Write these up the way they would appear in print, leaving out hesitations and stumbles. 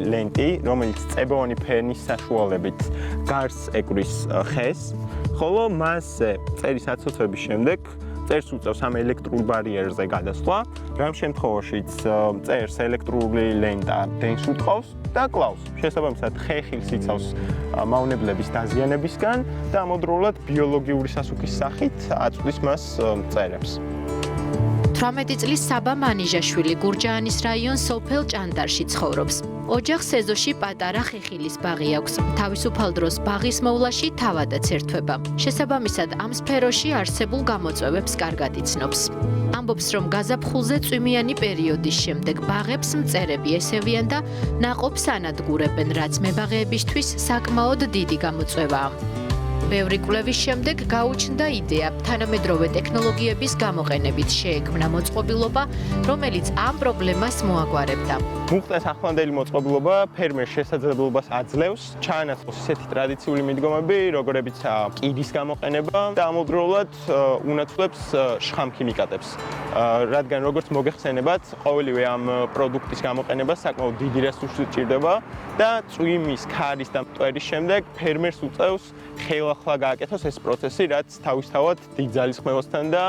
ლენტი, რომელიც წებოვანი ფენის საშუალებით გარს ეკრის ხეს, ხოლო მასზე წერის აცოთვების შემდეგ წერს უწევს ამ ელექტრულ ბარიერზე გადასვლა, რამ შემთხვევაშიც წერს ელექტრული ლენტა დენს უთხოვს და კლავს. შესაბამისად, ხე ხილს იცავს მავნებლების დაზიანებისგან და ამავდროულად ბიოლოგიური სასუქის სახით აწვდის მას წერებს. 18 წლის საბა მანიჟაშვილი გურჯაანის რაიონის სოფელ ჭანდარში ცხოვრობს. ოჯახს ეზოში პატარა ხეხილის ბაღი აქვს. თავისუფალ დროს ბაღის მოვლაში თავადაც ერთვება. შესაბამისად, ამ სფეროში არსებულ გამოწვევებს კარგად იცნობს. ამბობს, რომ გაზაფხულზე წვიმიანი პერიოდის შემდეგ ბაღებს მწერები ესევიან და ნაყოფს ანადგურებენ, რაც მებაღეებისთვის საკმაოდ დიდი გამოწვევაა. ბევრი კვლევის შემდეგ გაუჩნდა იდეა თანამედროვე ტექნოლოგიების გამოყენებით შეექმნა მოწყობილობა, რომელიც ამ პრობლემას მოაგვარებდა. მუხტას ახლანდელი მოწყობილობა ფერმერს შესაძლებლობას აძლევს ჩაანაცვლოს ისეთი ტრადიციული მიდგომები, როგორებიცაა კიდის გამოყენება და ამავდროულად უნაცვლებს შხამქიმიკატებს. რადგან როგორც მოგეხსენებათ, ყოველივე ამ პროდუქტის გამოყენება საკმაოდ დიდი რესურსი სჭირდება და წვიმის, ქარის და მტვერის შემდეგ ფერმერს უწევს ხელახლა გააკეთოს ეს პროცესი, რაც თავისთავად დიდ ძალისხმევასთან და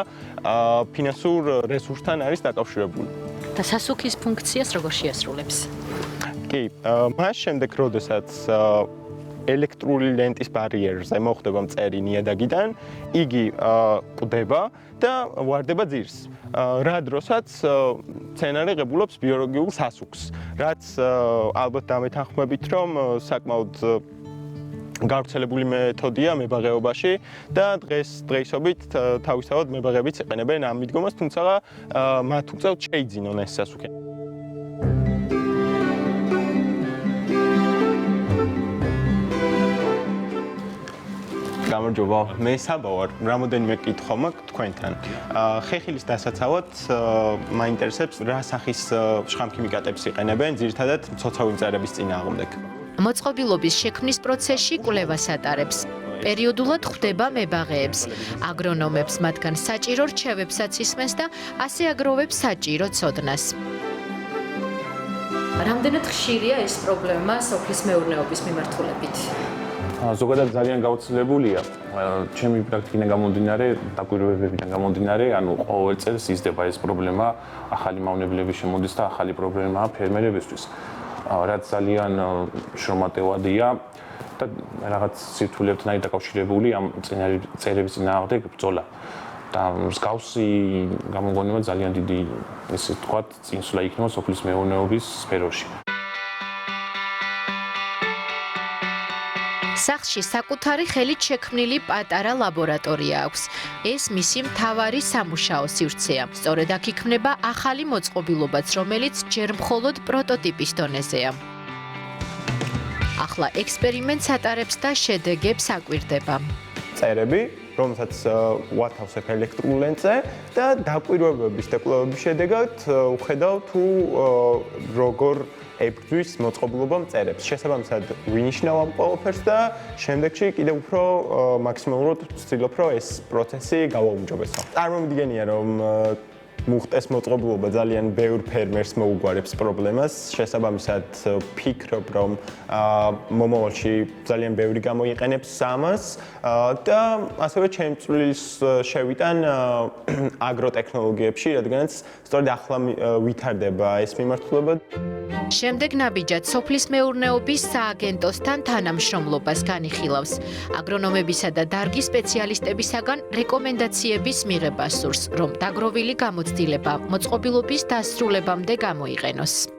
ფინანსურ რესურსთან არის დაკავშირებული. და სასუქის ფუნქციას როგორ შეასრულებს? კი, მას შემდეგ, როდესაც ელექტრული ლენტის ბარიერზე მოხდება მწერი ნიადაგიდან, იგი კვდება და ვარდება ძირს. რა დროსაც მცენარე ღებულობს ბიოლოგიურ სასუქს, რაც ალბათ დამეთანხმებით, რომ საკმაოდ გავრცელებული მეთოდია მებაღეობაში და დღეისობით თავისთავად მებაღეებიც იყენებენ ამ მიდგომას, თუმცა მათ უწევთ შეიძინონ ეს სასუქი. გამარჯობა, მე საბა ვარ. რამოდენიმე კითხვა მაქვს თქვენთან. ხეხილის დასაცავად მაინტერესებს რა სახის შხამქიმიკატებს იყენებენ, ძირითადად მცოცავი მწერების წინააღმდეგ. მოწყობილობის შექმნის პროცესში კვლევას ატარებს. პერიოდულად ხვდება მებაღეებს, აგრონომებს, მათგან საჭირო რჩევებსაც ისმენს და ასე აგროვებს საჭირო ცოდნას. რამდენად ხშირია ეს პრობლემა სოფლის მეურნეობის მიმართულებით? ზოგადად ძალიან გავრცელებულია. ჩემი პრაქტიკიდან გამომდინარე, დაკვირვებებიდან გამომდინარე, ანუ ყოველ წელს იზრდება ეს პრობლემა, ახალი მავნებლები შემოდის და ახალი პრობლემაა ფერმერებისთვის. რაც ძალიან შრომატევადია და რაღაც სირთულეებთან დაკავშირებული ამ წერების წინააღმდეგ ბრძოლა. და მსგავსი გამოგონება ძალიან დიდი, ესე ვთქვათ, წინსვლა იქნება სოფლის მეურნეობის სფეროში. სახლში საკუთარი ხელით შექმნილი პატარა ლაბორატორია აქვს. ეს მისი მთავარი სამუშაო სივრცეა. სწორედ აქ იქმნება ახალი მოწყობილობაც, რომელიც ჯერ მხოლოდ პროტოტიპის დონეზეა. ახლა ექსპერიმენტს ატარებს და შედეგებს აკვირდება. წერები, რომელსაც ვათავსებ ელექტრულ ლენტზე და დაკვირვებების და კვლევების შედეგად ვხედავ თუ როგორ ებრძვის მოწყობილობა მწერებს. შესაბამისად, ვინიშნავ ამ ყველაფერს და შემდეგში კიდევ უფრო მაქსიმალურად ვცდილობ, რომ ეს პროცესი გავაუმჯობესო. წარმომიდგენია, რომ მუხტეს მოწყობილობა ძალიან ბევრ ფერმერს მოუგვარებს პრობლემას. შესაბამისად, ვფიქრობ, რომ მომავალში ძალიან ბევრი გამოიყენებს ამას და ასევე ჩემს წვლილს შევიტან აგროტექნოლოგიებში, რადგანაც სწორედ ახლა ვითარდება ეს მიმართულება. შემდეგ ნაბიჯად სოფლის მეურნეობის სააგენტოსთან თანამშრომლობას განიხილავს. აგრონომებისა და დარგის სპეციალისტებისაგან რეკომენდაციების მიღებას სურს, რომ დაგროვილი გამოცდილება მოწყობილობის დასრულებამდე გამოიყენოს.